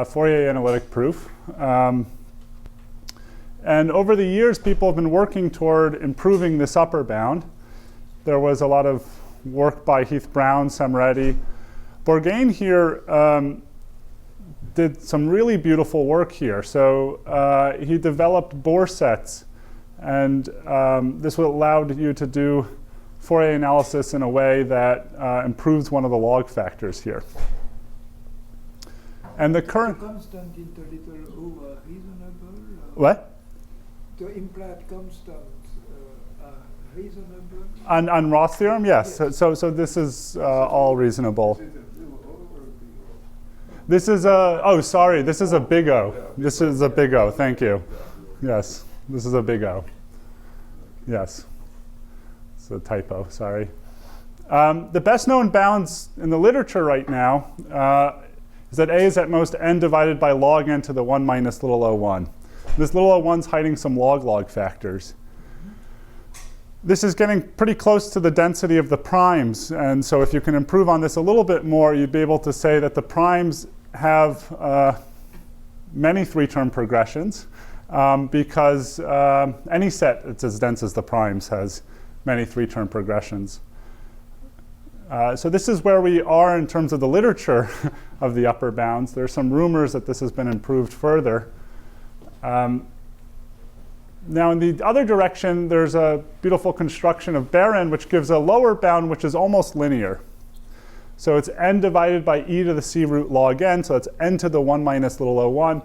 Fourier analytic proof. And over the years, people have been working toward improving this upper bound. There was a lot of work by Heath Brown, Samretti. Bourgain here did some really beautiful work here. So he developed Bohr sets. And this allowed you to do Fourier analysis in a way that improves one of the log factors here. And the current constant interliteral over reasonable. What? The implied constant reasonable. On Roth theorem, yes. Yes. So this is all reasonable. This is a oh sorry. This is a big O. This is a big O. Thank you. Yes. This is a big O. Yes. It's a typo, sorry. The best known bounds in the literature right now is that A is at most n divided by log n to the 1 minus little o1. This little o1's hiding some log factors. This is getting pretty close to the density of the primes, and so if you can improve on this a little bit more, you'd be able to say that the primes have many three-term progressions. Because any set that's as dense as the primes has many three-term progressions. So this is where we are in terms of the literature of the upper bounds. There's some rumors that this has been improved further. Now in the other direction, there's a beautiful construction of Barron, which gives a lower bound which is almost linear. So it's n divided by e to the c root log n, so it's n to the 1 minus little o1.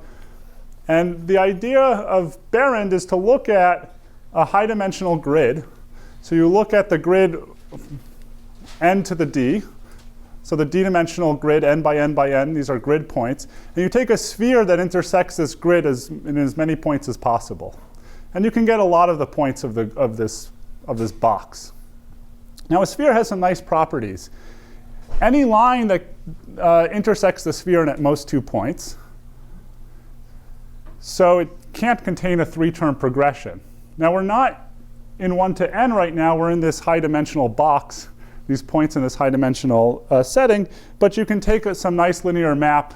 And the idea of Barron is to look at a high-dimensional grid. So you look at the grid n to the d. So the d-dimensional grid n by n by n, these are grid points. And you take a sphere that intersects this grid in as many points as possible. And you can get a lot of the points of this box. Now a sphere has some nice properties. Any line that intersects the sphere in at most 2 points. So it can't contain a three-term progression. Now we're not in 1 to n right now. We're in this high-dimensional box, these points in this high-dimensional setting. But you can take some nice linear map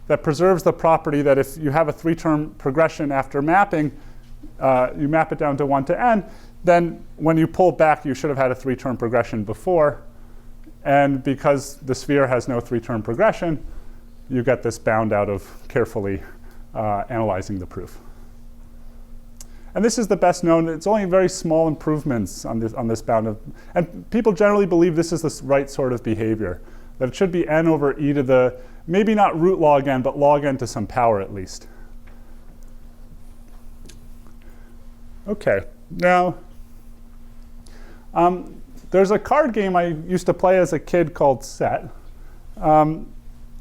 that preserves the property that if you have a three-term progression after mapping, you map it down to 1 to n, then when you pull back, you should have had a three-term progression before. And because the sphere has no three-term progression, you get this bound out of carefully analyzing the proof. And this is the best known. It's only very small improvements on this bound. And people generally believe this is the right sort of behavior, that it should be n over e to the, maybe not root log n, but log n to some power at least. OK, now there's a card game I used to play as a kid called Set. And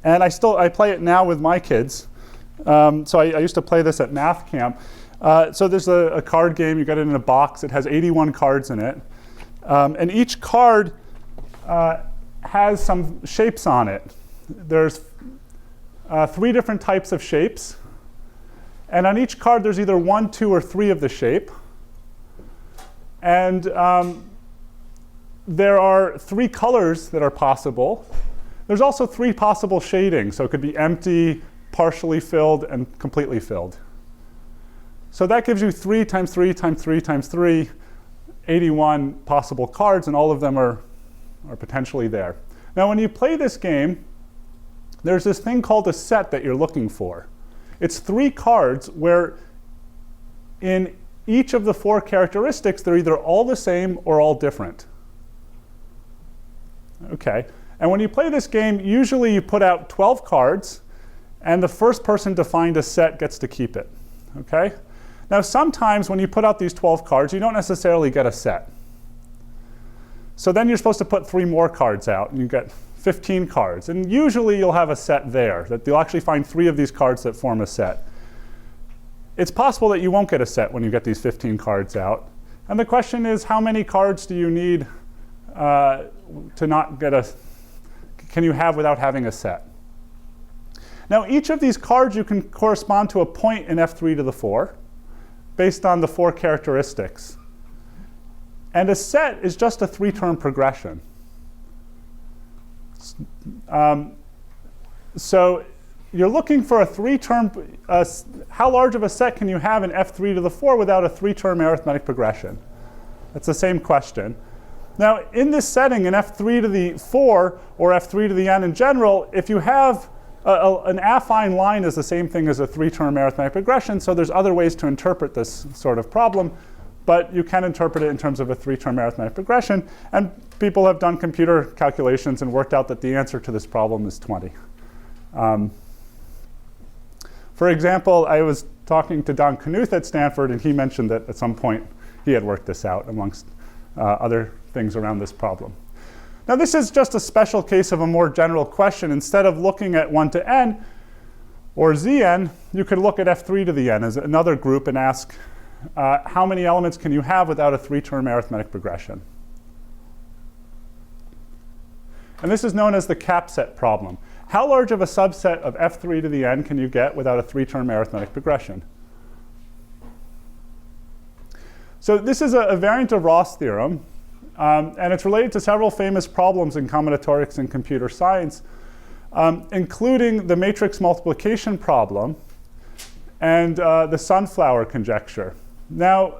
I play it now with my kids. So I used to play this at math camp. So there's a card game. You get it in a box. It has 81 cards in it. And each card has some shapes on it. There's 3 different types of shapes. And on each card, there's either 1, 2, or 3 of the shape. And there are 3 colors that are possible. There's also 3 possible shadings. So it could be empty, partially filled, and completely filled. So that gives you 3 times 3 times 3 times 3, 81 possible cards, and all of them are potentially there. Now when you play this game, there's this thing called a set that you're looking for. It's 3 cards where in each of the 4 characteristics, they're either all the same or all different. Okay, and when you play this game, usually you put out 12 cards, and the first person to find a set gets to keep it. Okay? Now sometimes when you put out these 12 cards, you don't necessarily get a set. So then you're supposed to put 3 more cards out, and you get 15 cards. And usually you'll have a set there, that you'll actually find 3 of these cards that form a set. It's possible that you won't get a set when you get these 15 cards out. And the question is, how many cards do you need to not get can you have without having a set? Now each of these cards you can correspond to a point in F3 to the 4 based on the 4 characteristics. And a set is just a 3-term progression. So you're looking for a three-term, how large of a set can you have in f3 to the 4 without a three-term arithmetic progression? That's the same question. Now, in this setting, in f3 to the 4 or f3 to the n in general, if you have an affine line is the same thing as a three-term arithmetic progression, so there's other ways to interpret this sort of problem, but you can interpret it in terms of a three-term arithmetic progression, and people have done computer calculations and worked out that the answer to this problem is 20. For example, I was talking to Don Knuth at Stanford, and he mentioned that at some point he had worked this out amongst other things around this problem. Now, this is just a special case of a more general question. Instead of looking at 1 to n or zn, you could look at f3 to the n as another group and ask, how many elements can you have without a three-term arithmetic progression? And this is known as the cap-set problem. How large of a subset of f3 to the n can you get without a three-term arithmetic progression? So this is a variant of Ross' theorem. And it's related to several famous problems in combinatorics and computer science, including the matrix multiplication problem and the sunflower conjecture. Now,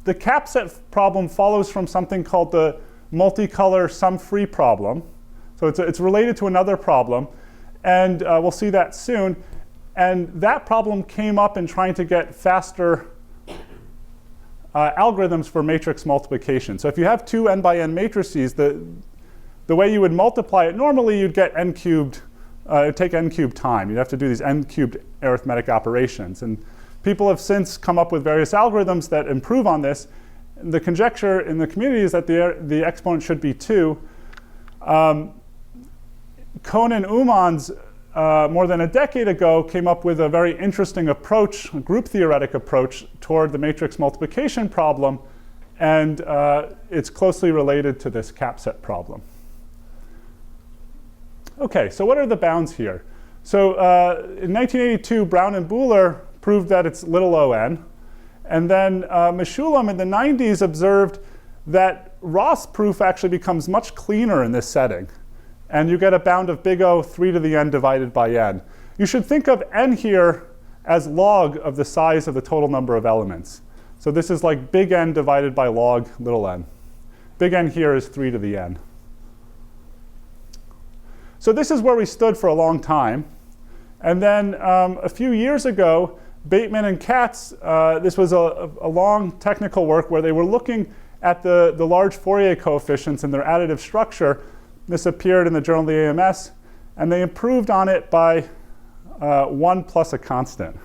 the cap-set problem follows from something called the multicolor sum-free problem. So it's related to another problem, and we'll see that soon. And that problem came up in trying to get faster algorithms for matrix multiplication. So if you have two n by n matrices, the way you would multiply it, normally you'd get n cubed, it'd take n cubed time. You'd have to do these n cubed arithmetic operations. And people have since come up with various algorithms that improve on this. The conjecture in the community is that the exponent should be 2. Kohn and Umans, more than a decade ago, came up with a very interesting approach, a group theoretic approach, toward the matrix multiplication problem. And it's closely related to this cap-set problem. OK, so what are the bounds here? So in 1982, Brown and Buhler proved that it's little o(n). And then Meshulam in the 90s observed that Ross proof actually becomes much cleaner in this setting. And you get a bound of big O 3 to the n divided by n. You should think of n here as log of the size of the total number of elements. So this is like big N divided by log little n. Big N here is 3 to the n. So this is where we stood for a long time. And then a few years ago, Bateman and Katz, this was a long technical work where they were looking at the large Fourier coefficients and their additive structure. This appeared in the Journal of the AMS, and they improved on it by 1 plus a constant.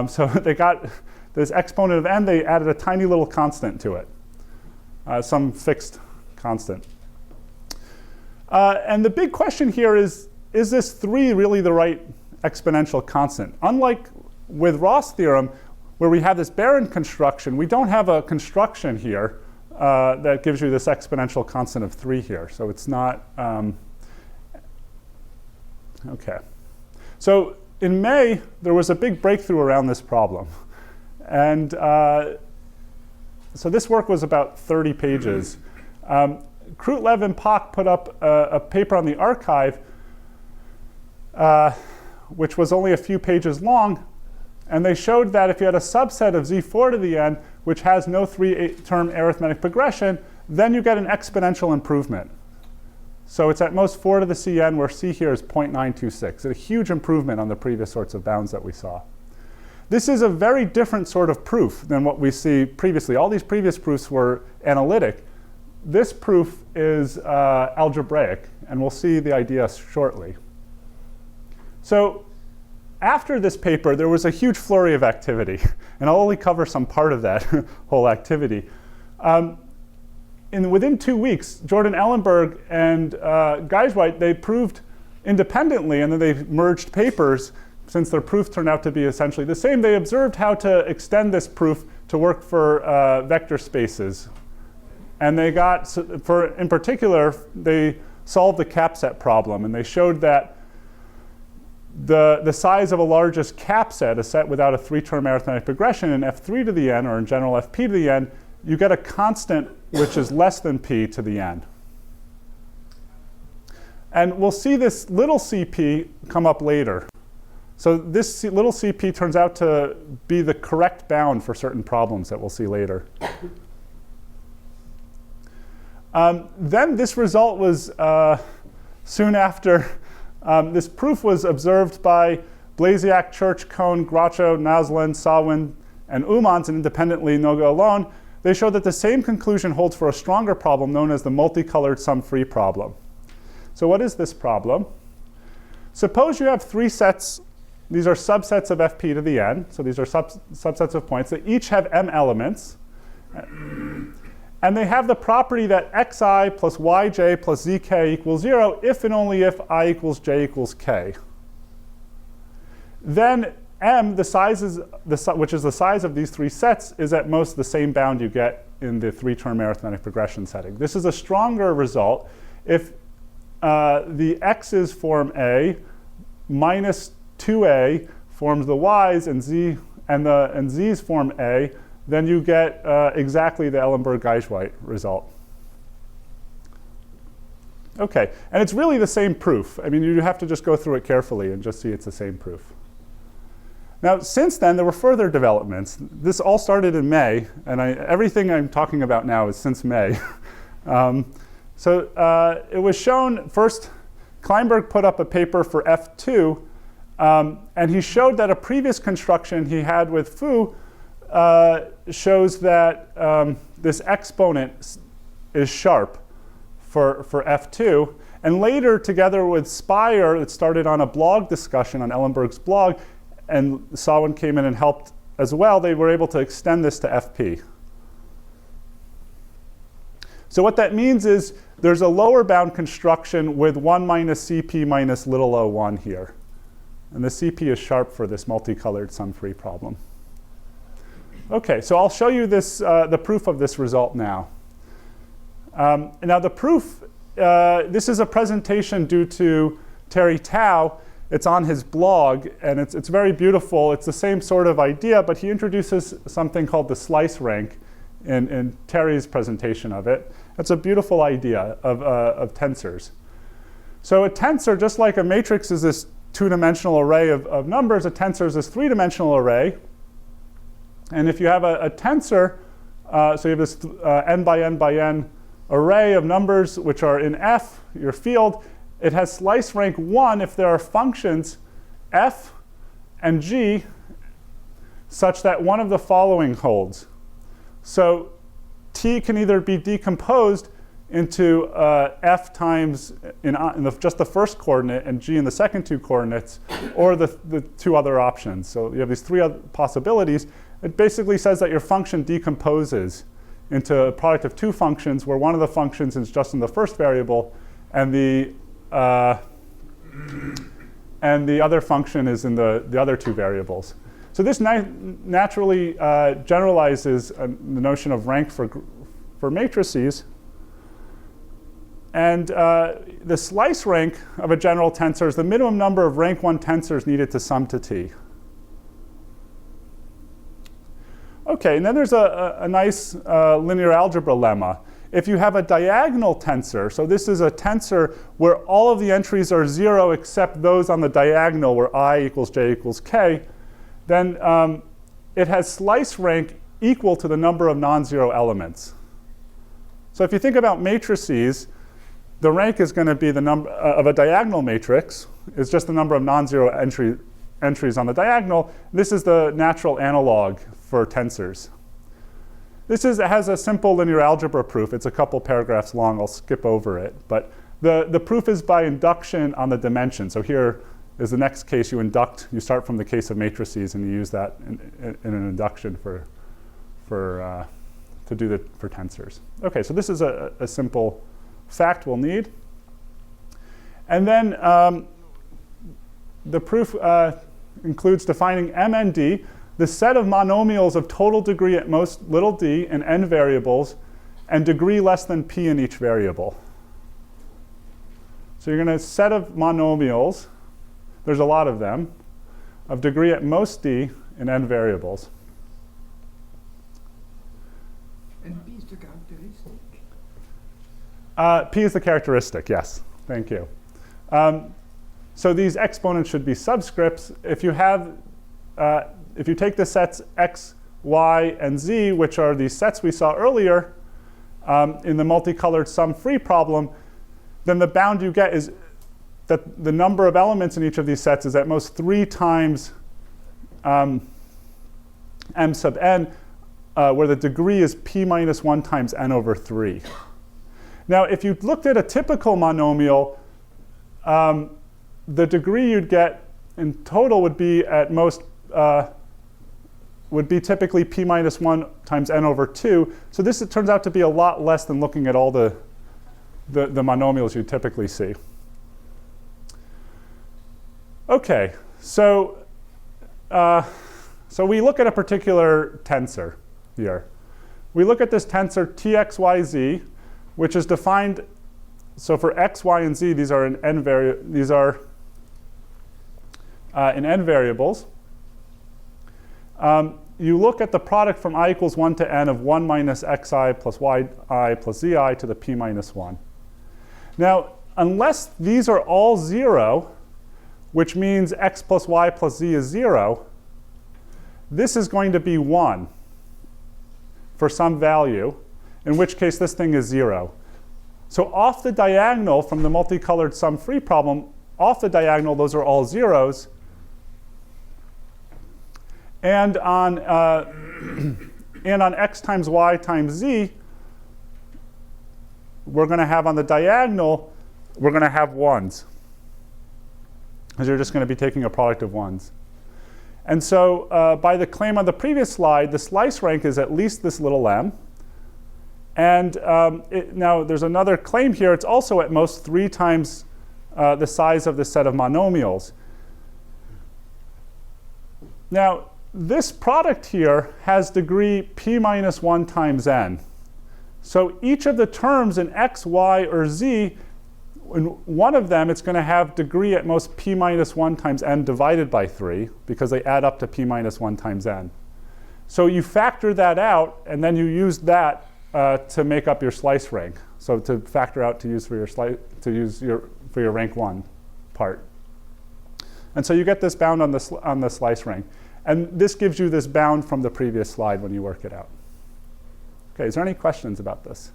So they got this exponent of n, they added a tiny little constant to it, some fixed constant. And the big question here is this 3 really the right exponential constant? Unlike with Ross' theorem, where we have this barren construction, we don't have a construction here that gives you this exponential constant of 3 here. So it's not, OK. So in May, there was a big breakthrough around this problem. And so this work was about 30 pages. Krutlev and Pak put up a paper on the archive, which was only a few pages long. And they showed that if you had a subset of z4 to the n, which has no 3-term arithmetic progression, then you get an exponential improvement. So it's at most 4 to the cn, where c here is 0.926. It's a huge improvement on the previous sorts of bounds that we saw. This is a very different sort of proof than what we see previously. All these previous proofs were analytic. This proof is algebraic, and we'll see the idea shortly. So after this paper, there was a huge flurry of activity. And I'll only cover some part of that whole activity. Within 2 weeks, Jordan Ellenberg and Geisweit, they proved independently, and then they merged papers. Since their proof turned out to be essentially the same, they observed how to extend this proof to work for vector spaces. And they got, in particular, they solved the cap-set problem. And they showed that the size of a largest cap set, a set without a 3-term arithmetic progression in f3 to the n, or in general fp to the n, you get a constant which is less than p to the n. And we'll see this little cp come up later. So this little CP turns out to be the correct bound for certain problems that we'll see later. Then this result was soon after. This proof was observed by Blasiak, Church, Kohn, Gracho, Naslund, Sawin, and Umans, and independently Noga alone. They showed that the same conclusion holds for a stronger problem known as the multicolored sum-free problem. So what is this problem? Suppose you have three sets. These are subsets of fp to the n. So these are subsets of points that each have m elements. And they have the property that xi plus yj plus zk equals 0 if and only if I equals j equals k. Then m, the size is which is the size of these three sets, is at most the same bound you get in the three-term arithmetic progression setting. This is a stronger result if the x's form a, minus 2a forms the y's, and z's form a, then you get exactly the Ellenberg-Geisweit result. Okay, and it's really the same proof. I mean, you have to just go through it carefully and just see it's the same proof. Now, since then, there were further developments. This all started in May, and everything I'm talking about now is since May. So it was shown first, Kleinberg put up a paper for F2, and he showed that a previous construction he had with Fu shows that this exponent is sharp for F2. And later, together with Speyer, it started on a blog discussion on Ellenberg's blog, and Sawin came in and helped as well. They were able to extend this to FP. So what that means is there's a lower bound construction with 1 minus CP minus little o1 here. And the CP is sharp for this multicolored sum-free problem. OK, so I'll show you this, the proof of this result now. Now the proof, this is a presentation due to Terry Tao. It's on his blog, and it's very beautiful. It's the same sort of idea, but he introduces something called the slice rank in Terry's presentation of it. That's a beautiful idea of tensors. So a tensor, just like a matrix is this two-dimensional array of numbers, a tensor is this three-dimensional array. And if you have a tensor, so you have this n by n by n array of numbers which are in F, your field, it has slice rank 1 if there are functions f and g such that one of the following holds. So t can either be decomposed into f times just the first coordinate and g in the second two coordinates, or the two other options. So you have these three other possibilities. It basically says that your function decomposes into a product of two functions where one of the functions is just in the first variable and the other function is in the other two variables. So this naturally generalizes the notion of rank for matrices. And the slice rank of a general tensor is the minimum number of rank 1 tensors needed to sum to t. OK, and then there's a nice linear algebra lemma. If you have a diagonal tensor, so this is a tensor where all of the entries are 0 except those on the diagonal where I equals j equals k, then it has slice rank equal to the number of non-zero elements. So if you think about matrices, the rank is going to be the number of a diagonal matrix, is just the number of non-zero entries on the diagonal. This is the natural analog for tensors. This has a simple linear algebra proof. It's a couple paragraphs long. I'll skip over it. But the proof is by induction on the dimension. So here is the next case. You induct. You start from the case of matrices, and you use that in an induction for tensors. OK, so this is a simple fact we'll need. And then the proof includes defining M and D, the set of monomials of total degree at most little d in n variables, and degree less than p in each variable. So you're going to set of monomials, there's a lot of them, of degree at most d in n variables. And p is the characteristic? P is the characteristic, yes. Thank you. So these exponents should be subscripts. If you take the sets x, y, and z, which are these sets we saw earlier in the multicolored sum-free problem, then the bound you get is that the number of elements in each of these sets is at most 3 times m sub n, where the degree is p minus 1 times n over 3. Now, if you looked at a typical monomial, the degree you'd get in total would be at most, would be typically p minus 1 times n over 2. So this, it turns out to be a lot less than looking at all the monomials you typically see. OK, so we look at a particular tensor here. We look at this tensor txyz, which is defined. So for x, y, and z, these are in n variables. You look at the product from I equals 1 to n of 1 minus xi plus yi plus zi to the p minus 1. Now, unless these are all 0, which means x plus y plus z is 0, this is going to be 1 for some value, in which case this thing is 0. So off the diagonal from the multicolored sum-free problem, off the diagonal, those are all zeros. And on x times y times z, we're going to have on the diagonal, we're going to have 1s. Because you're just going to be taking a product of 1s. And so by the claim on the previous slide, the slice rank is at least this little m. And now there's another claim here. It's also at most 3 times the size of the set of monomials. Now, this product here has degree p minus 1 times n. So each of the terms in x, y, or z, in one of them, it's going to have degree at most p minus 1 times n divided by 3, because they add up to p minus 1 times n. So you factor that out, and then you use that to make up your slice rank. So to factor out to use for your rank 1 part. And so you get this bound on the slice rank. And this gives you this bound from the previous slide when you work it out. OK, is there any questions about this?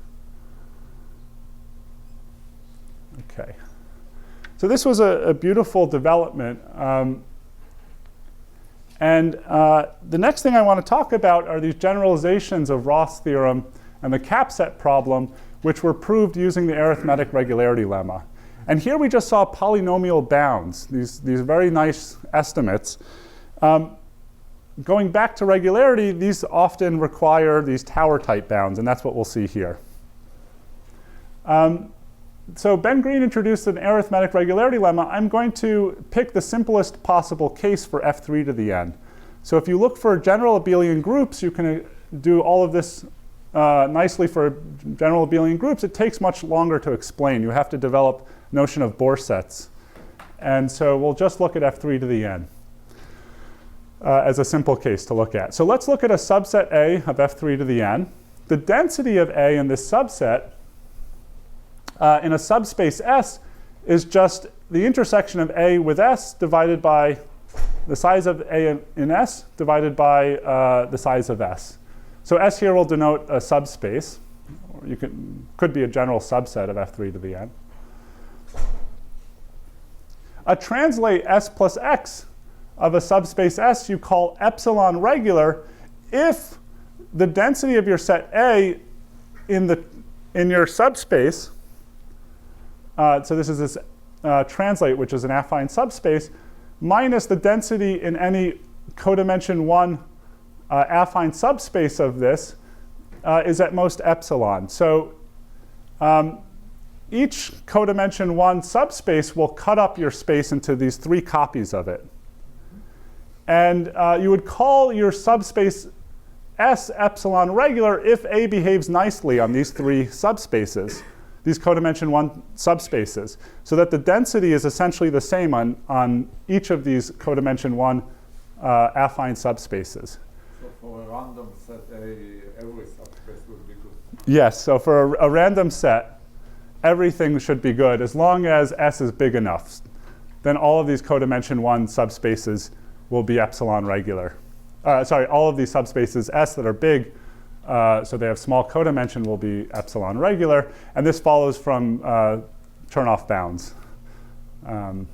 OK. So this was a beautiful development. The next thing I want to talk about are these generalizations of Roth's theorem and the cap set problem, which were proved using the arithmetic regularity lemma. And here we just saw polynomial bounds, these very nice estimates. Going back to regularity, these often require these tower-type bounds, and that's what we'll see here. So Ben Green introduced an arithmetic regularity lemma. I'm going to pick the simplest possible case for f3 to the n. So if you look for general abelian groups, you can do all of this nicely for general abelian groups. It takes much longer to explain. You have to develop notion of Bohr sets. And so we'll just look at f3 to the n as a simple case to look at. So let's look at a subset A of f3 to the n. The density of A in this subset in a subspace S is just the intersection of A with S divided by the size of A in S divided by the size of S. So S here will denote a subspace. Or you could be a general subset of f3 to the n. A translate S plus X of a subspace S you call epsilon regular if the density of your set A in your subspace, so this is this translate, which is an affine subspace, minus the density in any codimension 1 affine subspace of this is at most epsilon. So each codimension 1 subspace will cut up your space into these 3 copies of it. And you would call your subspace S epsilon regular if A behaves nicely on these 3 subspaces, these codimension 1 subspaces, so that the density is essentially the same on each of these codimension 1 affine subspaces. So for a random set A, every subspace would be good? Yes, so for a random set, everything should be good as long as S is big enough. then all of these codimension 1 subspaces will be epsilon regular. All of these subspaces S that are big, so they have small codimension, will be epsilon regular. And this follows from Chernoff bounds and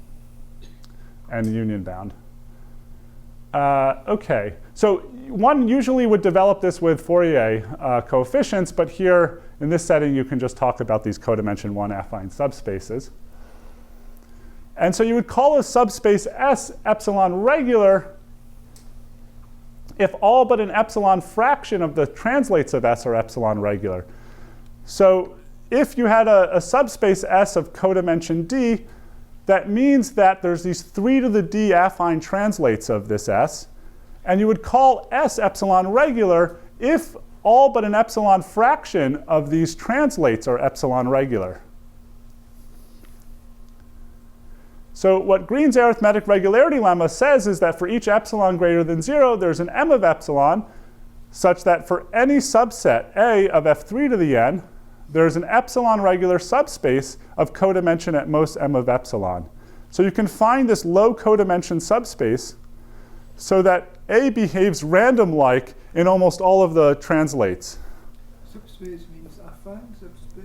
union bound. OK, so one usually would develop this with Fourier coefficients, but here in this setting you can just talk about these codimension 1 affine subspaces. And so you would call a subspace S epsilon regular if all but an epsilon fraction of the translates of S are epsilon regular. So if you had a subspace S of codimension D, that means that there's these 3 to the D affine translates of this S. And you would call S epsilon regular if all but an epsilon fraction of these translates are epsilon regular. So what Green's arithmetic regularity lemma says is that for each epsilon greater than 0, there's an m of epsilon, such that for any subset A of f3 to the n, there's an epsilon regular subspace of codimension at most m of epsilon. So you can find this low codimension subspace so that A behaves random-like in almost all of the translates. Subspace means affine subspace?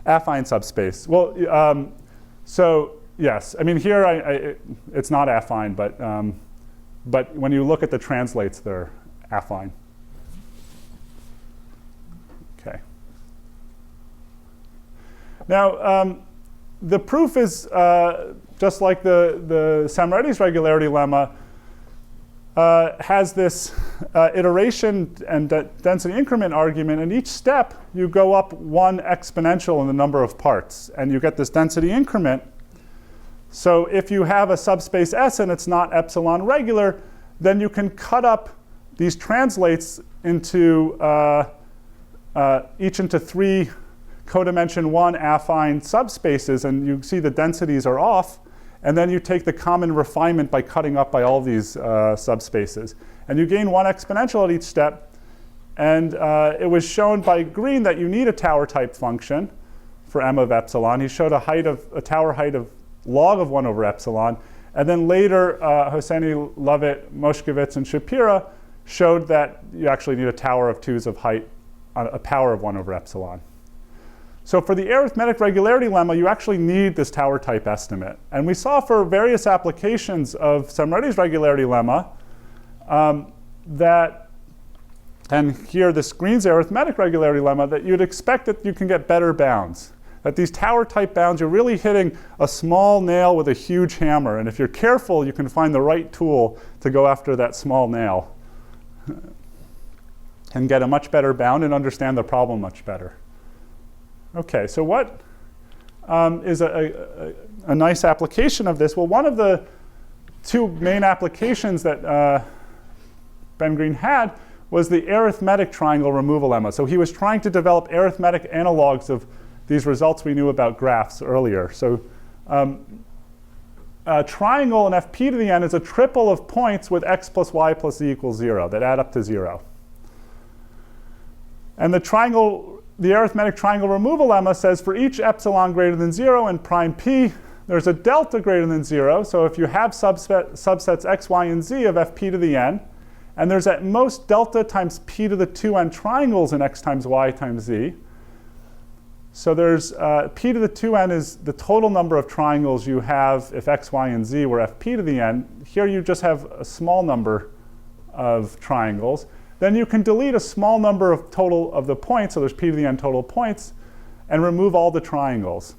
Affine subspace. Well, so yes. I mean, here it's not affine, but when you look at the translates, they're affine. OK. Now, the proof is just like the Samretti's regularity lemma, has this iteration and density increment argument. And each step, you go up 1 exponential in the number of parts. And you get this density increment. So if you have a subspace S and it's not epsilon regular, then you can cut up these translates into each into 3 codimension 1 affine subspaces. And you see the densities are off. And then you take the common refinement by cutting up by all these subspaces. And you gain 1 exponential at each step. And it was shown by Green that you need a tower type function for m of epsilon. He showed a tower height of log of 1 over epsilon. And then later, Hosseini, Lovett, Moshkevitz, and Shapira showed that you actually need a tower of 2s of height on a power of 1 over epsilon. So for the arithmetic regularity lemma, you actually need this tower type estimate. And we saw for various applications of Samretti's regularity lemma and here this Green's arithmetic regularity lemma, that you'd expect that you can get better bounds. That these tower type bounds, you're really hitting a small nail with a huge hammer. And if you're careful, you can find the right tool to go after that small nail and get a much better bound and understand the problem much better. OK, so what is a nice application of this? Well, one of the 2 main applications that Ben Green had was the arithmetic triangle removal lemma. So he was trying to develop arithmetic analogs of these results we knew about graphs earlier. So a triangle in fp to the n is a triple of points with x plus y plus z equals 0 that add up to 0. And the arithmetic triangle removal lemma says for each epsilon greater than 0 and prime p, there's a delta greater than 0. So if you have subsets x, y, and z of fp to the n, and there's at most delta times p to the 2n triangles in x times y times z. So there's p to the 2n is the total number of triangles you have if x, y, and z were fp to the n. Here you just have a small number of triangles. Then you can delete a small number of total of the points, so there's p to the n total points, and remove all the triangles.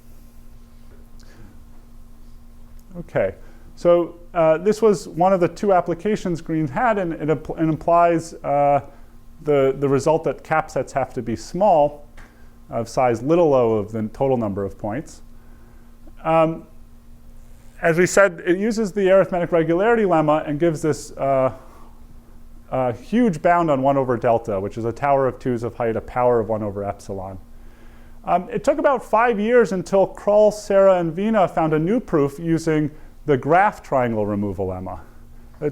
OK, so this was one of the 2 applications Green had, and it implies the result that cap sets have to be small, of size little o of the total number of points. As we said, it uses the arithmetic regularity lemma and gives this huge bound on 1 over delta, which is a tower of 2s of height, a power of 1 over epsilon. It took about 5 years until Kroll, Serra, and Vina found a new proof using the graph triangle removal lemma.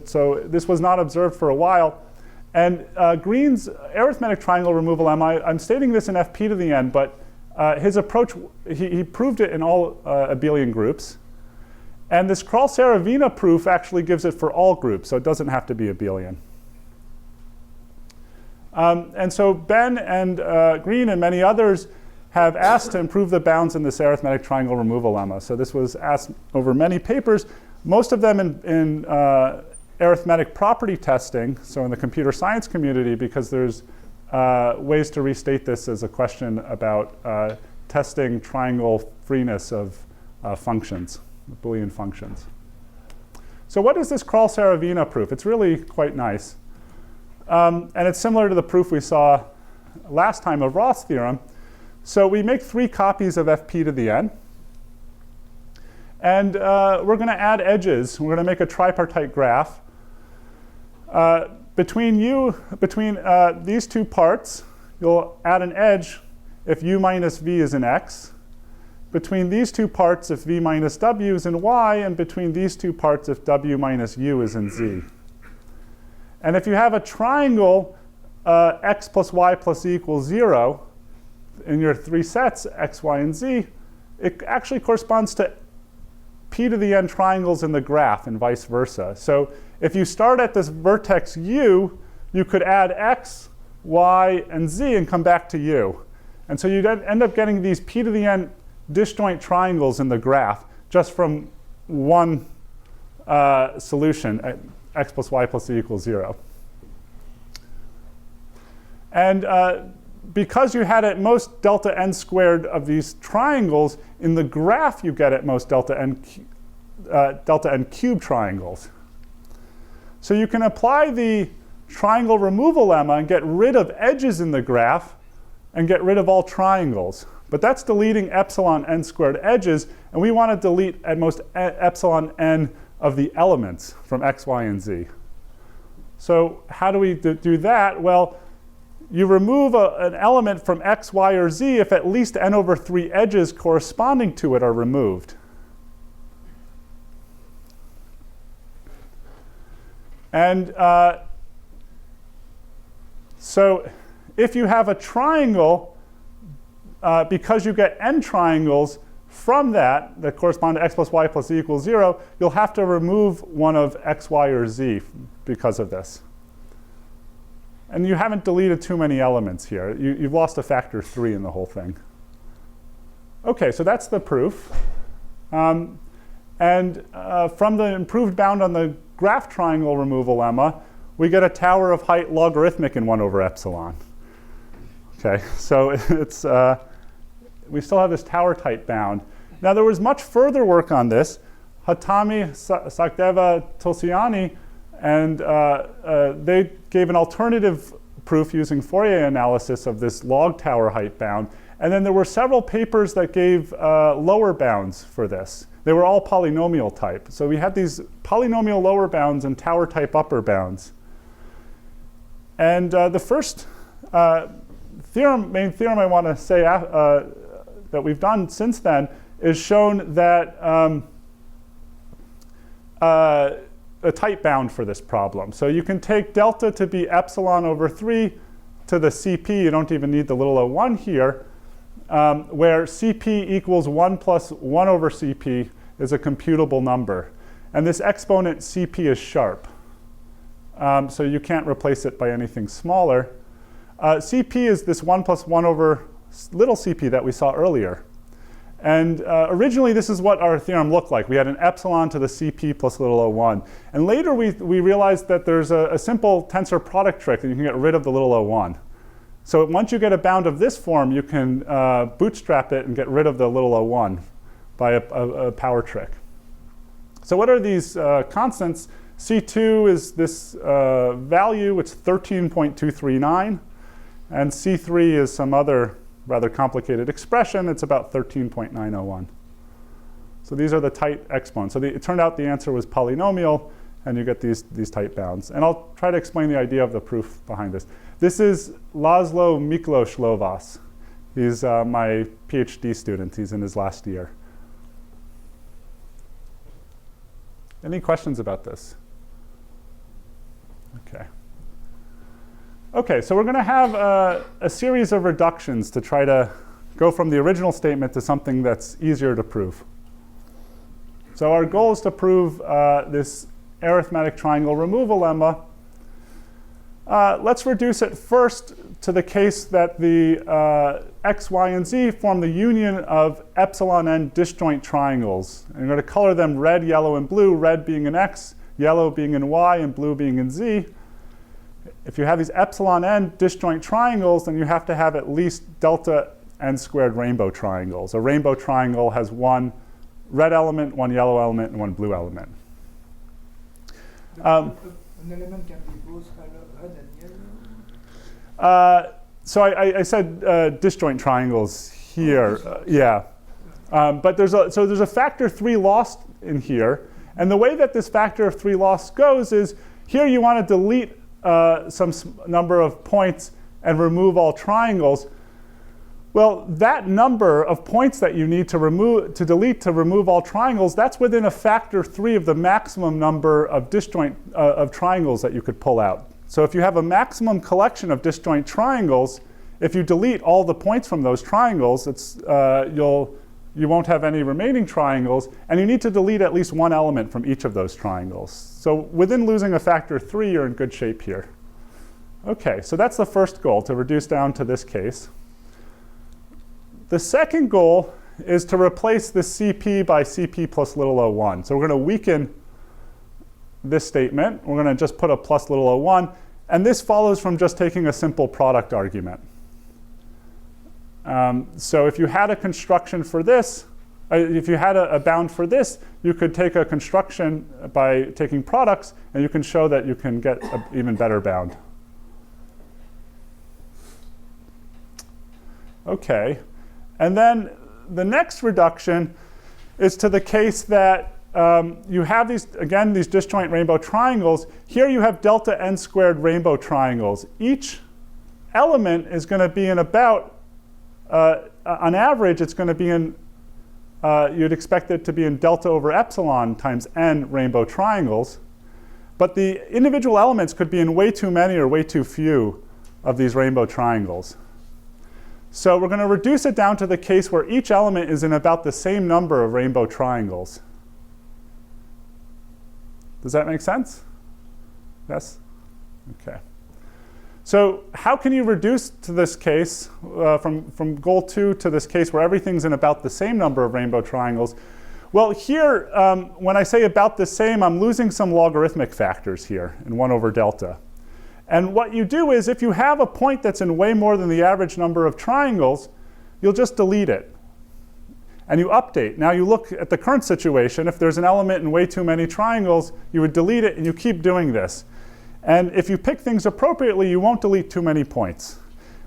So this was not observed for a while. And Green's arithmetic triangle removal lemma, I'm stating this in fp to the n, but his approach, he proved it in all abelian groups. And this Krall-Saravina proof actually gives it for all groups, so it doesn't have to be abelian. And so Ben and Green and many others have asked to improve the bounds in this arithmetic triangle removal lemma. So this was asked over many papers, most of them in arithmetic property testing, so in the computer science community, because there's ways to restate this as a question about testing triangle freeness of functions, Boolean functions. So what is this Krall-Saravina proof? It's really quite nice. And it's similar to the proof we saw last time of Roth's theorem. So we make 3 copies of fp to the n. And we're going to add edges. We're going to make a tripartite graph. Between these 2 parts, you'll add an edge if u minus v is in x. Between these 2 parts, if v minus w is in y. And between these 2 parts, if w minus u is in z. And if you have a triangle x plus y plus z equals 0 in your 3 sets, x, y, and z, it actually corresponds to p to the n triangles in the graph and vice versa. So if you start at this vertex u, you could add x, y, and z and come back to u. And so you'd end up getting these p to the n disjoint triangles in the graph just from one solution, x plus y plus z equals 0. And because you had at most delta n squared of these triangles, in the graph you get at most delta n cubed triangles. So you can apply the triangle removal lemma and get rid of edges in the graph and get rid of all triangles. But that's deleting epsilon n squared edges, and we want to delete at most epsilon n of the elements from x, y, and z. So how do we do that? Well, you remove an element from x, y, or z if at least n over 3 edges corresponding to it are removed. And so if you have a triangle, because you get n triangles from that correspond to x plus y plus z equals 0, you'll have to remove one of x, y, or z because of this. And you haven't deleted too many elements here. You've lost a factor 3 in the whole thing. OK, so that's the proof. And from the improved bound on the graph triangle removal lemma, we get a tower of height logarithmic in 1 over epsilon. OK, so it's we still have this tower type bound. Now there was much further work on this. Hatami, Sakdeva, Tulsiani, and they gave an alternative proof using Fourier analysis of this log tower height bound. And then there were several papers that gave lower bounds for this. They were all polynomial type. So we had these polynomial lower bounds and tower type upper bounds. And the first main theorem I want to say that we've done since then is shown that a type bound for this problem. So you can take delta to be epsilon over 3 to the CP. You don't even need the little o1 here, where CP equals 1 plus 1 over CP is a computable number. And this exponent CP is sharp. So you can't replace it by anything smaller. CP is this 1 plus 1 over little cp that we saw earlier. And originally, this is what our theorem looked like. We had an epsilon to the cp plus little o1. And later, we realized that there's a simple tensor product trick that you can get rid of the little o1. So once you get a bound of this form, you can bootstrap it and get rid of the little o1 by a power trick. So what are these constants? C2 is this value. It's 13.239. And C3 is some other rather complicated expression. It's about 13.901. So these are the tight exponents. So it turned out the answer was polynomial, and you get these tight bounds. And I'll try to explain the idea of the proof behind this. This is Laszlo Miklos Lovas. He's my PhD student. He's in his last year. Any questions about this? OK. OK, so we're going to have a series of reductions to try to go from the original statement to something that's easier to prove. So our goal is to prove this arithmetic triangle removal lemma. Let's reduce it first to the case that the x, y, and z form the union of epsilon n disjoint triangles. And I'm going to color them red, yellow, and blue, red being in x, yellow being in y, and blue being in z. If you have these epsilon n disjoint triangles, then you have to have at least delta n squared rainbow triangles. A rainbow triangle has one red element, one yellow element, and one blue element. An element can be both red and yellow? So I said disjoint triangles here, yeah. But there's a factor 3 loss in here. And the way that this factor of 3 loss goes is here you want to delete some number of points and remove all triangles. Well, that number of points that you need to delete to remove all triangles, that's within a factor 3 of the maximum number of disjoint of triangles that you could pull out. So if you have a maximum collection of disjoint triangles, if you delete all the points from those triangles, you won't have any remaining triangles, and you need to delete at least one element from each of those triangles. So within losing a factor 3, you're in good shape here. Okay, so that's the first goal, to reduce down to this case. The second goal is to replace the CP by CP plus little o1. So we're going to weaken this statement. We're going to just put a plus little o1. And this follows from just taking a simple product argument. So if you had a construction for this, if you had a bound for this, you could take a construction by taking products, and you can show that you can get an even better bound. OK. And then the next reduction is to the case that you have these disjoint rainbow triangles. Here you have delta n squared rainbow triangles. Each element is going to be in about, on average, it's going to be in, you'd expect it to be in delta over epsilon times n rainbow triangles. But the individual elements could be in way too many or way too few of these rainbow triangles. So we're going to reduce it down to the case where each element is in about the same number of rainbow triangles. Does that make sense? Yes? OK. So how can you reduce to this case, from goal 2 to this case where everything's in about the same number of rainbow triangles? Well, here, when I say about the same, I'm losing some logarithmic factors here in 1 over delta. And what you do is if you have a point that's in way more than the average number of triangles, you'll just delete it. And you update. Now you look at the current situation. If there's an element in way too many triangles, you would delete it, and you keep doing this. And if you pick things appropriately, you won't delete too many points.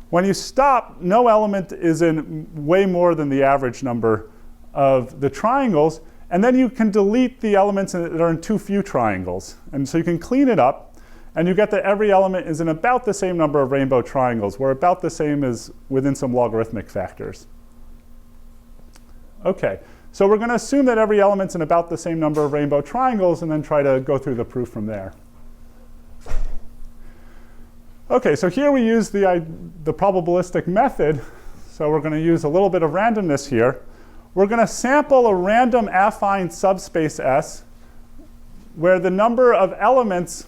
When you stop, no element is in way more than the average number of the triangles. And then you can delete the elements that are in too few triangles. And so you can clean it up. And you get that every element is in about the same number of rainbow triangles, where about the same is within some logarithmic factors. OK, so we're going to assume that every element's in about the same number of rainbow triangles, and then try to go through the proof from there. OK, so here we use the probabilistic method. So we're going to use a little bit of randomness here. We're going to sample a random affine subspace S, where the number of elements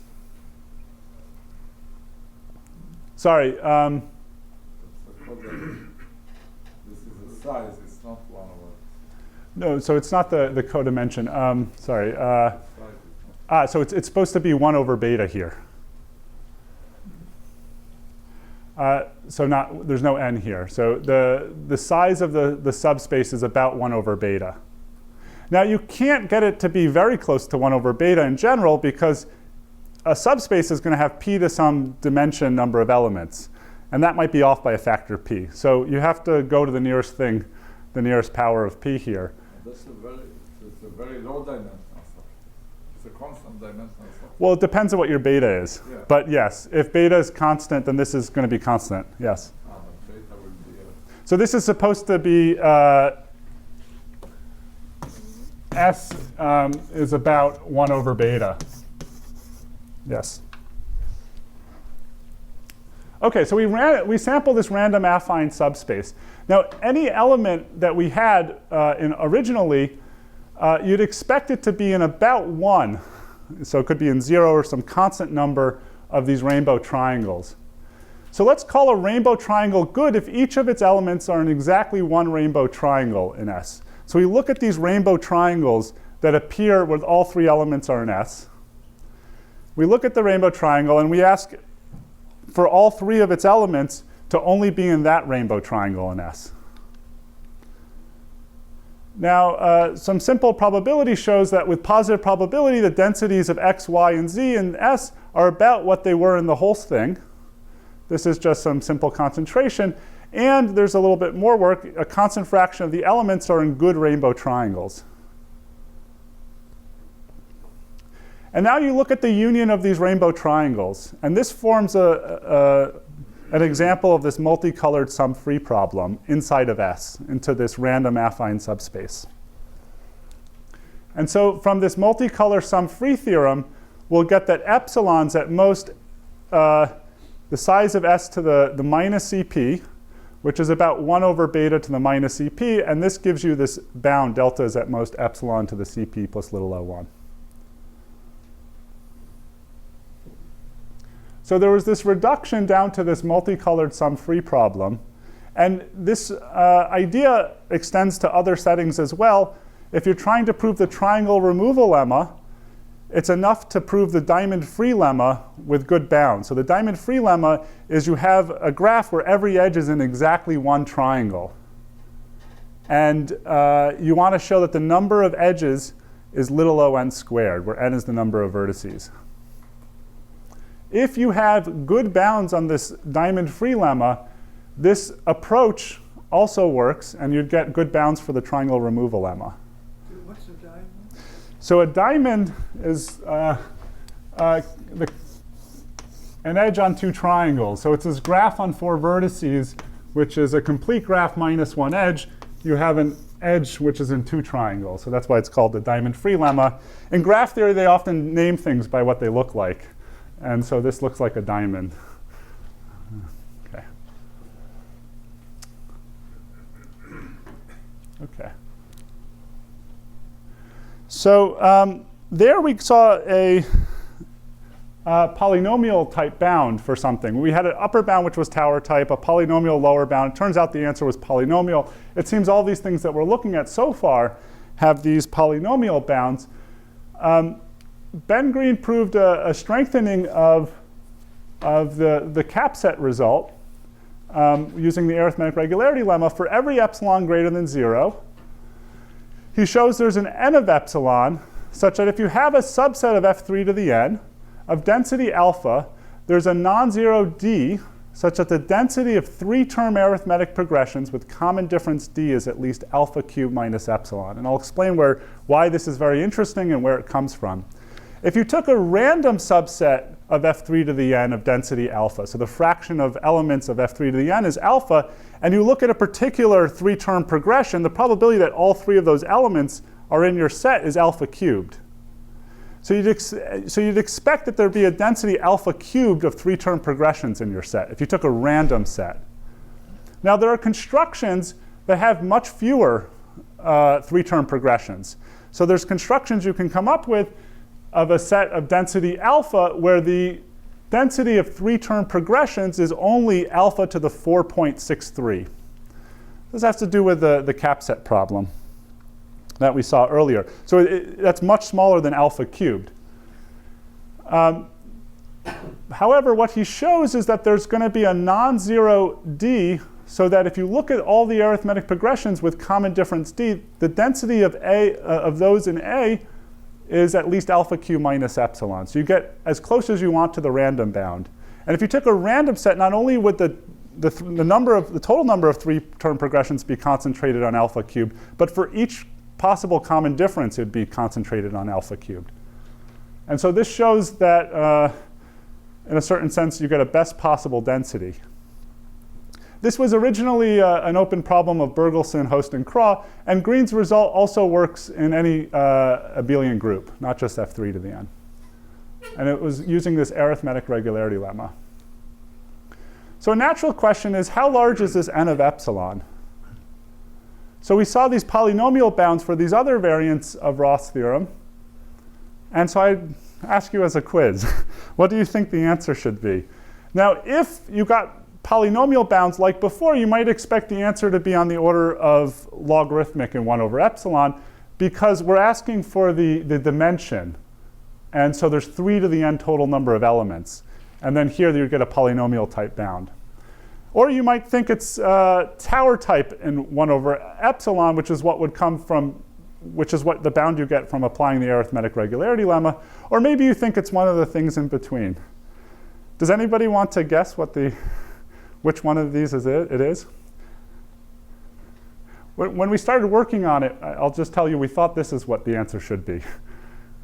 Sorry. This is the size, it's not 1 over. No, so it's not the codimension. Sorry. So it's supposed to be 1 over beta here. So there's no n here. So the size of the subspace is about 1 over beta. Now you can't get it to be very close to 1 over beta in general, because a subspace is going to have p to some dimension number of elements. And that might be off by a factor p. So you have to go to the nearest thing, the nearest power of p here. That's a very low dimensional stuff. It's a constant dimensional stuff. Well, it depends on what your beta is. Yeah. But yes, if beta is constant, then this is going to be constant. Yes. But beta will be So this is supposed to be S is about 1 over beta. Yes. OK, so we sampled this random affine subspace. Now, any element that we had originally you'd expect it to be in about 1. So it could be in 0 or some constant number of these rainbow triangles. So let's call a rainbow triangle good if each of its elements are in exactly one rainbow triangle in S. So we look at these rainbow triangles that appear where all 3 elements are in S. We look at the rainbow triangle and we ask for all 3 of its elements to only be in that rainbow triangle in S. Now, some simple probability shows that with positive probability, the densities of x, y, and z in S are about what they were in the whole thing. This is just some simple concentration. And there's a little bit more work. A constant fraction of the elements are in good rainbow triangles. And now you look at the union of these rainbow triangles. And this forms an example of this multicolored sum-free problem inside of S into this random affine subspace. And so from this multicolor sum-free theorem, we'll get that epsilon's at most the size of S to the minus CP, which is about 1 over beta to the minus CP. And this gives you this bound, delta is at most epsilon to the CP plus little o1. So there was this reduction down to this multicolored sum-free problem. And this idea extends to other settings as well. If you're trying to prove the triangle removal lemma, it's enough to prove the diamond-free lemma with good bounds. So the diamond-free lemma is you have a graph where every edge is in exactly one triangle. And you want to show that the number of edges is little o(n) squared, where n is the number of vertices. If you have good bounds on this diamond-free lemma, this approach also works, and you'd get good bounds for the triangle removal lemma. What's a diamond? So a diamond is an edge on 2 triangles. So it's this graph on 4 vertices, which is a complete graph minus 1 edge. You have an edge which is in 2 triangles. So that's why it's called the diamond-free lemma. In graph theory, they often name things by what they look like. And so this looks like a diamond. Okay. Okay. So there we saw a polynomial type bound for something. We had an upper bound which was tower type, a polynomial lower bound. It turns out the answer was polynomial. It seems all these things that we're looking at so far have these polynomial bounds. Ben Green proved a strengthening of the cap set result using the arithmetic regularity lemma for every epsilon greater than 0. He shows there's an n of epsilon such that if you have a subset of f3 to the n of density alpha, there's a non-zero d such that the density of 3-term arithmetic progressions with common difference d is at least alpha cubed minus epsilon. And I'll explain why this is very interesting and where it comes from. If you took a random subset of f3 to the n of density alpha, so the fraction of elements of f3 to the n is alpha, and you look at a particular 3-term progression, the probability that all 3 of those elements are in your set is alpha cubed. So you'd expect that there'd be a density alpha cubed of 3-term progressions in your set if you took a random set. Now there are constructions that have much fewer 3-term progressions. So there's constructions you can come up with of a set of density alpha where the density of 3-term progressions is only alpha to the 4.63. This has to do with the cap set problem that we saw earlier. So that's much smaller than alpha cubed. However, what he shows is that there's going to be a non-zero d, so that if you look at all the arithmetic progressions with common difference d, the density of those in A is at least alpha q minus epsilon. So you get as close as you want to the random bound. And if you took a random set, not only would the total number of 3-term progressions be concentrated on alpha cubed, but for each possible common difference, it would be concentrated on alpha cubed. And so this shows that, in a certain sense, you get a best possible density. This was originally an open problem of Bergelson, Host, and Craw, and Green's result also works in any abelian group, not just f3 to the n. And it was using this arithmetic regularity lemma. So a natural question is, how large is this n of epsilon? So we saw these polynomial bounds for these other variants of Roth's theorem. And so I ask you as a quiz, what do you think the answer should be? Now, if you got polynomial bounds like before, you might expect the answer to be on the order of logarithmic in 1 over epsilon, because we're asking for the dimension. And so there's 3 to the n total number of elements. And then here you get a polynomial type bound. Or you might think it's tower type in 1 over epsilon, which is what would come from, which is what the bound you get from applying the arithmetic regularity lemma. Or maybe you think it's one of the things in between. Does anybody want to guess which one of these it is? When we started working on it, I'll just tell you, we thought this is what the answer should be.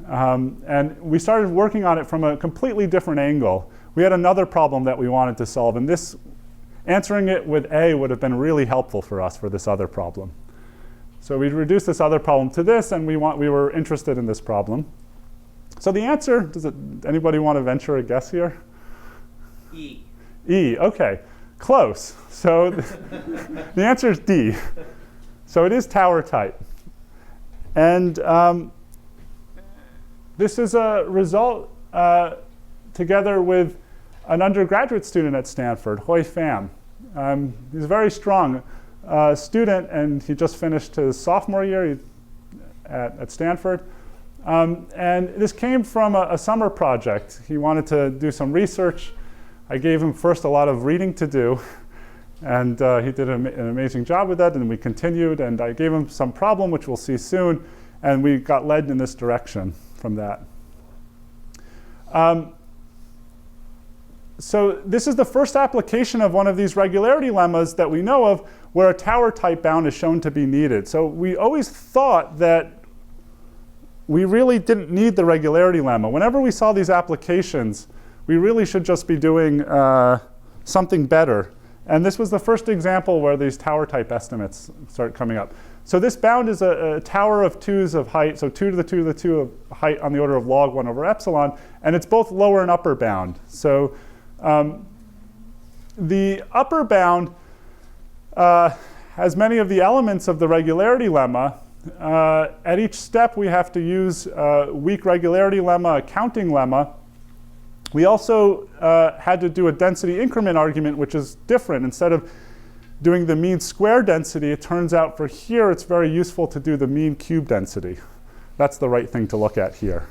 And we started working on it from a completely different angle. We had another problem that we wanted to solve, and this answering it with A would have been really helpful for us for this other problem. So we reduced this other problem to this, and we were interested in this problem. So the answer, anybody want to venture a guess here? E. E, okay, close. So the answer is D. So it is tower type. And this is a result together with an undergraduate student at Stanford, Hoi Pham. He's a very strong student, and he just finished his sophomore year at Stanford. And this came from a summer project. He wanted to do some research. I gave him first a lot of reading to do, and he did an amazing job with that, and we continued, and I gave him some problem, which we'll see soon, and we got led in this direction from that. So this is the first application of one of these regularity lemmas that we know of where a tower type bound is shown to be needed. So we always thought that we really didn't need the regularity lemma. Whenever we saw these applications, we really should just be doing something better. And this was the first example where these tower type estimates start coming up. So this bound is a tower of 2's of height, so 2 to the 2 to the 2 of height on the order of log 1 over epsilon, and it's both lower and upper bound. So the upper bound has many of the elements of the regularity lemma. At each step, we have to use weak regularity lemma, a counting lemma. We also had to do a density increment argument, which is different. Instead of doing the mean square density, it turns out for here, it's very useful to do the mean cube density. That's the right thing to look at here.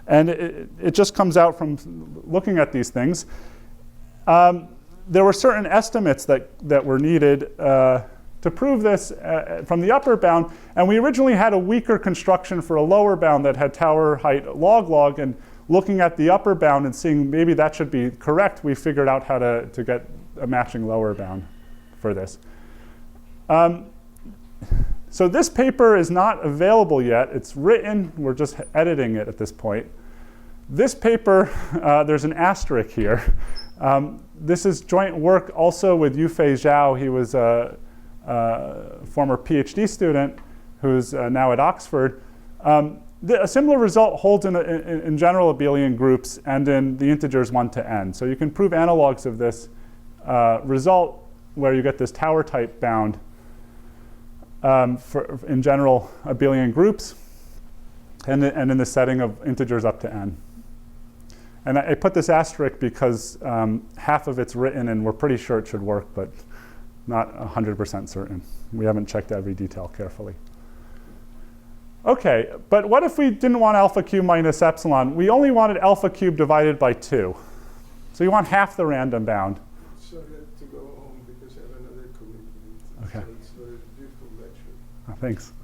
And it just comes out from looking at these things. There were certain estimates that were needed to prove this from the upper bound. And we originally had a weaker construction for a lower bound that had tower height log, and looking at the upper bound and seeing maybe that should be correct, we figured out how to get a matching lower bound for this. So this paper is not available yet. It's written. We're just editing it at this point. This paper, there's an asterisk here. This is joint work also with Yufei Zhao. He was a former PhD student who's now at Oxford. A similar result holds in general abelian groups and in the integers 1 to n. So you can prove analogs of this result where you get this tower type bound in general abelian groups and in the setting of integers up to n. And I put this asterisk because half of it's written and we're pretty sure it should work, but not 100% certain. We haven't checked every detail carefully. OK, but what if we didn't want alpha cubed minus epsilon? We only wanted alpha cubed divided by 2. So you want half the random bound. Sorry, I have to go home because I have another commitment. OK. So it's a beautiful lecture. Oh, thanks.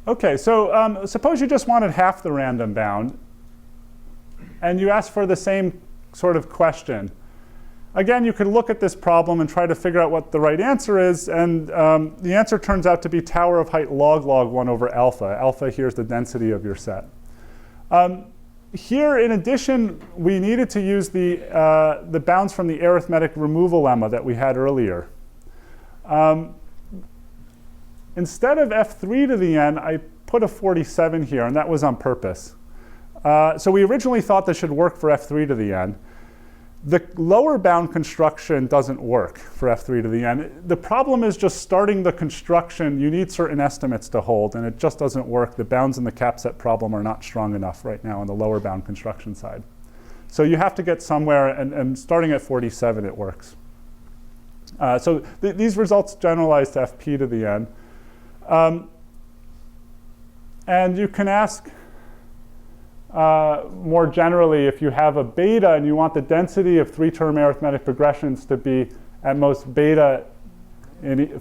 OK, so suppose you just wanted half the random bound, and you asked for the same sort of question. Again, you could look at this problem and try to figure out what the right answer is, and the answer turns out to be tower of height log 1 over alpha. Alpha here is the density of your set. Here, in addition, we needed to use the bounds from the arithmetic removal lemma that we had earlier. Instead of f3 to the n, I put a 47 here, and that was on purpose. So we originally thought this should work for f3 to the n. The lower bound construction doesn't work for f3 to the n. The problem is just starting the construction. You need certain estimates to hold, and it just doesn't work. The bounds in the cap set problem are not strong enough right now on the lower bound construction side. So you have to get somewhere, and starting at 47, it works. So these results generalize to fp to the n. And you can ask more generally, if you have a beta and you want the density of 3-term arithmetic progressions to be at most beta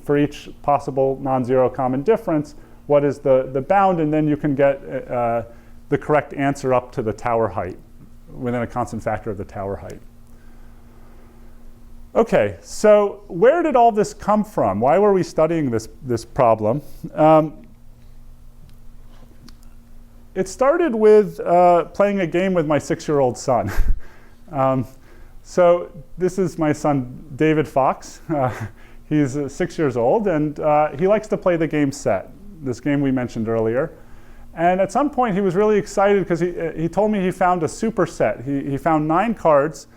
for each possible non-zero common difference, what is the bound? And then you can get the correct answer up to the tower height within a constant factor of the tower height. OK, so where did all this come from? Why were we studying this problem? It started with playing a game with my 6-year-old son. So this is my son, David Fox. He's 6 years old, and he likes to play the game set, this game we mentioned earlier. And at some point, he was really excited because he told me he found a superset. He found 9 cards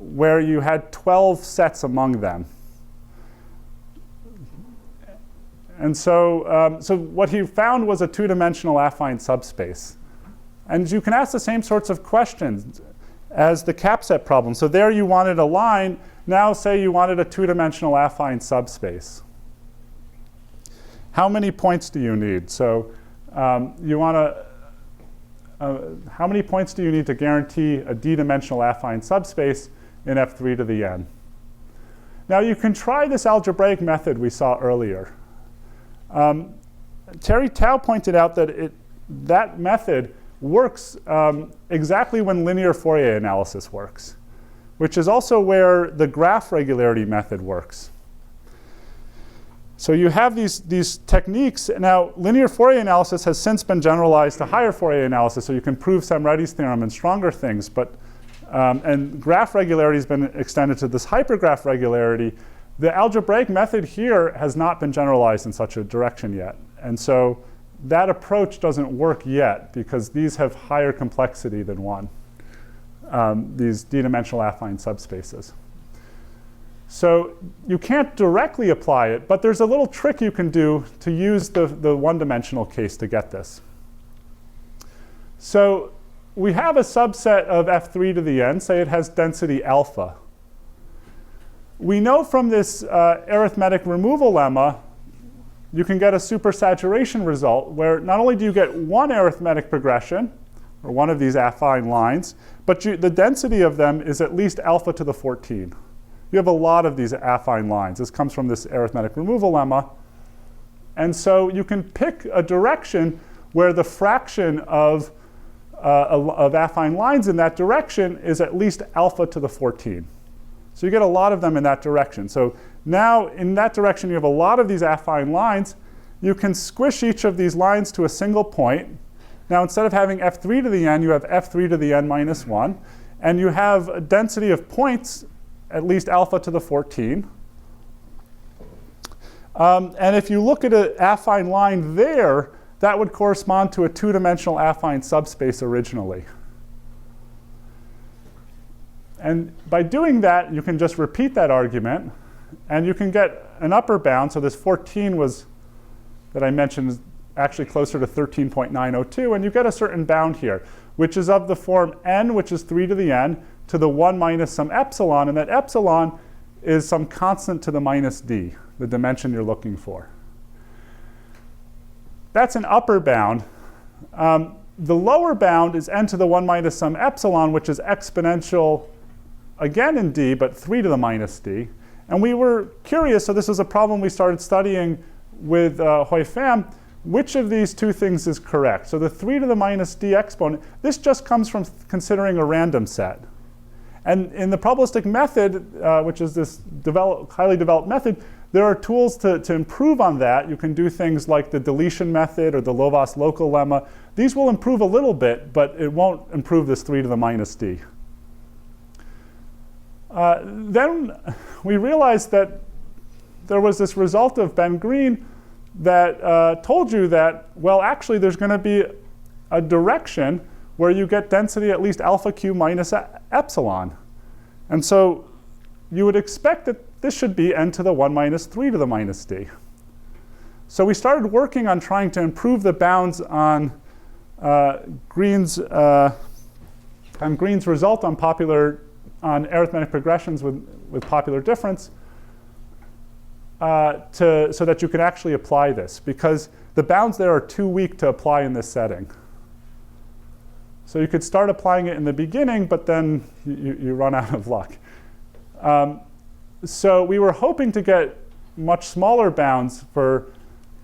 where you had 12 sets among them. And so, so what he found was a 2-dimensional affine subspace. And you can ask the same sorts of questions as the cap set problem. So there you wanted a line. Now say you wanted a 2-dimensional affine subspace. How many points do you need? So you want how many points do you need to guarantee a d-dimensional affine subspace in f3 to the n? Now you can try this algebraic method we saw earlier. Terry Tao pointed out that that method works exactly when linear Fourier analysis works, which is also where the graph regularity method works. So you have these techniques. Now, linear Fourier analysis has since been generalized to higher Fourier analysis, so you can prove Samretti's theorem and stronger things. But and graph regularity has been extended to this hypergraph regularity. The algebraic method here has not been generalized in such a direction yet. And so that approach doesn't work yet because these have higher complexity than 1, these d-dimensional affine subspaces. So you can't directly apply it, but there's a little trick you can do to use the one-dimensional case to get this. So we have a subset of f3 to the n, say it has density alpha. We know from this arithmetic removal lemma, you can get a supersaturation result where not only do you get one arithmetic progression, or one of these affine lines, but the density of them is at least alpha to the 14. You have a lot of these affine lines. This comes from this arithmetic removal lemma. And so you can pick a direction where the fraction of affine lines in that direction is at least alpha to the 14. So you get a lot of them in that direction. So now in that direction, you have a lot of these affine lines. You can squish each of these lines to a single point. Now instead of having f3 to the n, you have f3 to the n minus 1. And you have a density of points at least alpha to the 14. And if you look at an affine line there, that would correspond to a 2-dimensional affine subspace originally. And by doing that, you can just repeat that argument, and you can get an upper bound. So this 14 was, that I mentioned, is actually closer to 13.902, and you get a certain bound here, which is of the form n, which is 3 to the n, to the 1 minus some epsilon, and that epsilon is some constant to the minus d, the dimension you're looking for. That's an upper bound. The lower bound is n to the 1 minus some epsilon, which is exponential, again in d, but 3 to the minus d. And we were curious, so this is a problem we started studying with Hui Pham, which of these two things is correct? So the 3 to the minus d exponent, this just comes from considering a random set. And in the probabilistic method, which is this highly developed method, there are tools to improve on that. You can do things like the deletion method or the Lovász local lemma. These will improve a little bit, but it won't improve this 3 to the minus d. Then we realized that there was this result of Ben Green that told you that, well, actually, there's going to be a direction where you get density at least alpha q minus epsilon. And so you would expect that this should be n to the 1 minus 3 to the minus d. So we started working on trying to improve the bounds on Green's result on arithmetic progressions with popular difference so that you could actually apply this, because the bounds there are too weak to apply in this setting. So you could start applying it in the beginning, but then you run out of luck. So we were hoping to get much smaller bounds for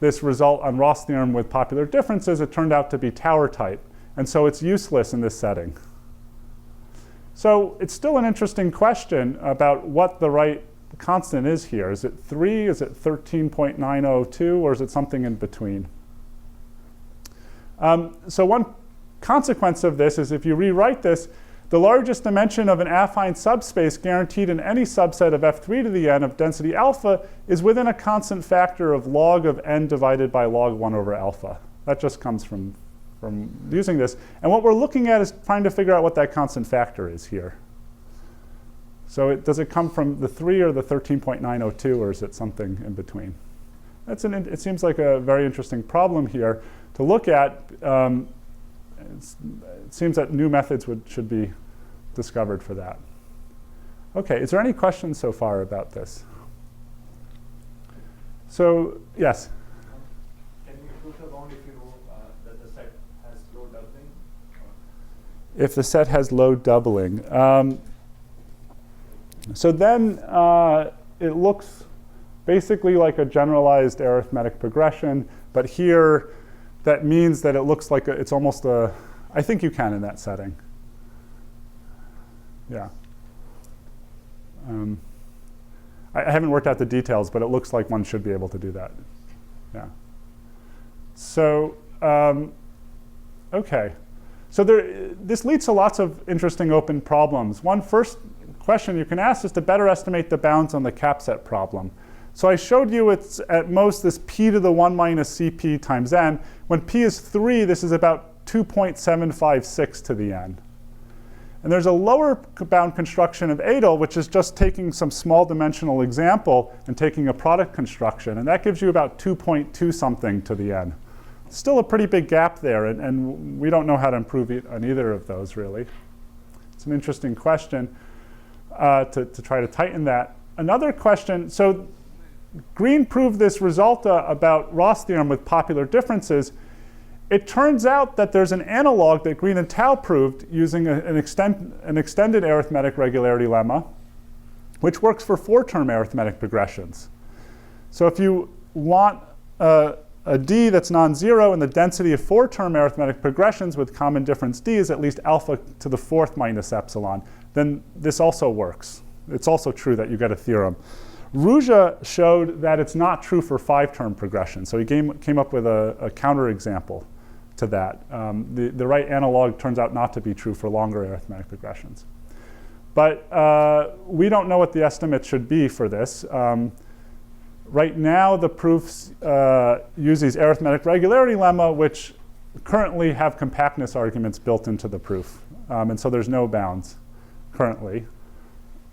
this result on Ross theorem with popular differences. It turned out to be tower type, and so it's useless in this setting. So it's still an interesting question about what the right constant is here. Is it 3, is it 13.902, or is it something in between? So one consequence of this is if you rewrite this, the largest dimension of an affine subspace guaranteed in any subset of f3 to the n of density alpha is within a constant factor of log of n divided by log 1 over alpha. That just comes from using this. And what we're looking at is trying to figure out what that constant factor is here. So does it come from the 3 or the 13.902, or is it something in between? It seems like a very interesting problem here to look at. It seems that new methods should be discovered for that. OK, is there any questions so far about this? So, yes? Can you prove the bound if you know that the set has low doubling? If the set has low doubling. So then it looks basically like a generalized arithmetic progression. But here, that means that it looks like it's almost a, I think you can in that setting. Yeah. I haven't worked out the details, but it looks like one should be able to do that. Yeah. So, OK. So this leads to lots of interesting open problems. One first question you can ask is to better estimate the bounds on the capset problem. So I showed you it's at most this p to the 1 minus cp times n. When p is 3, this is about 2.756 to the n. And there's a lower bound construction of Adel, which is just taking some small dimensional example and taking a product construction. And that gives you about 2.2 something to the n. Still a pretty big gap there, and we don't know how to improve it on either of those, really. It's an interesting question to try to tighten that. Another question, so Green proved this result about Ross theorem with popular differences. It turns out that there's an analog that Green and Tao proved using an extended arithmetic regularity lemma, which works for 4-term arithmetic progressions. So if you want a d that's non-zero and the density of 4-term arithmetic progressions with common difference d is at least alpha to the 4th minus epsilon, then this also works. It's also true that you get a theorem. Ruja showed that it's not true for 5-term progression. So he came up with a counterexample to that. The right analog turns out not to be true for longer arithmetic progressions. But we don't know what the estimate should be for this. Right now, the proofs use these arithmetic regularity lemma, which currently have compactness arguments built into the proof. And so there's no bounds currently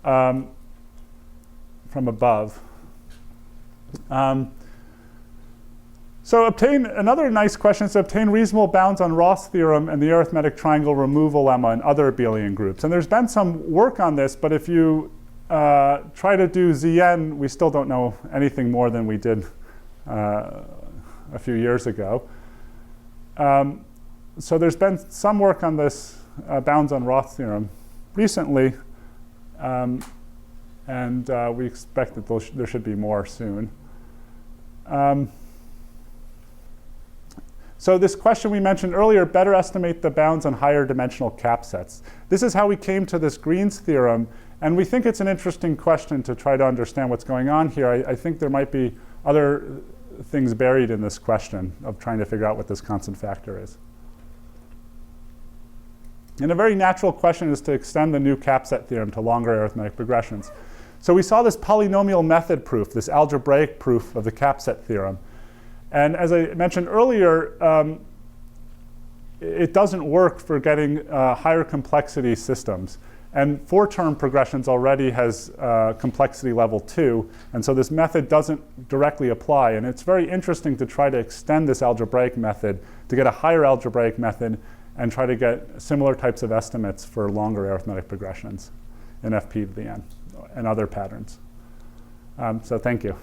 from above. So another nice question is to obtain reasonable bounds on Ross theorem and the arithmetic triangle removal lemma and other abelian groups. And there's been some work on this, but if you try to do Zn, we still don't know anything more than we did a few years ago. So there's been some work on this bounds on Ross theorem recently, and we expect that there should be more soon. So this question we mentioned earlier, better estimate the bounds on higher dimensional cap sets. This is how we came to this Green's theorem, and we think it's an interesting question to try to understand what's going on here. I think there might be other things buried in this question of trying to figure out what this constant factor is. And a very natural question is to extend the new cap set theorem to longer arithmetic progressions. So we saw this polynomial method proof, this algebraic proof of the cap set theorem. And as I mentioned earlier, it doesn't work for getting higher complexity systems. And 4-term progressions already has complexity level 2, and so this method doesn't directly apply. And it's very interesting to try to extend this algebraic method to get a higher algebraic method and try to get similar types of estimates for longer arithmetic progressions in FP to the n and other patterns. So thank you.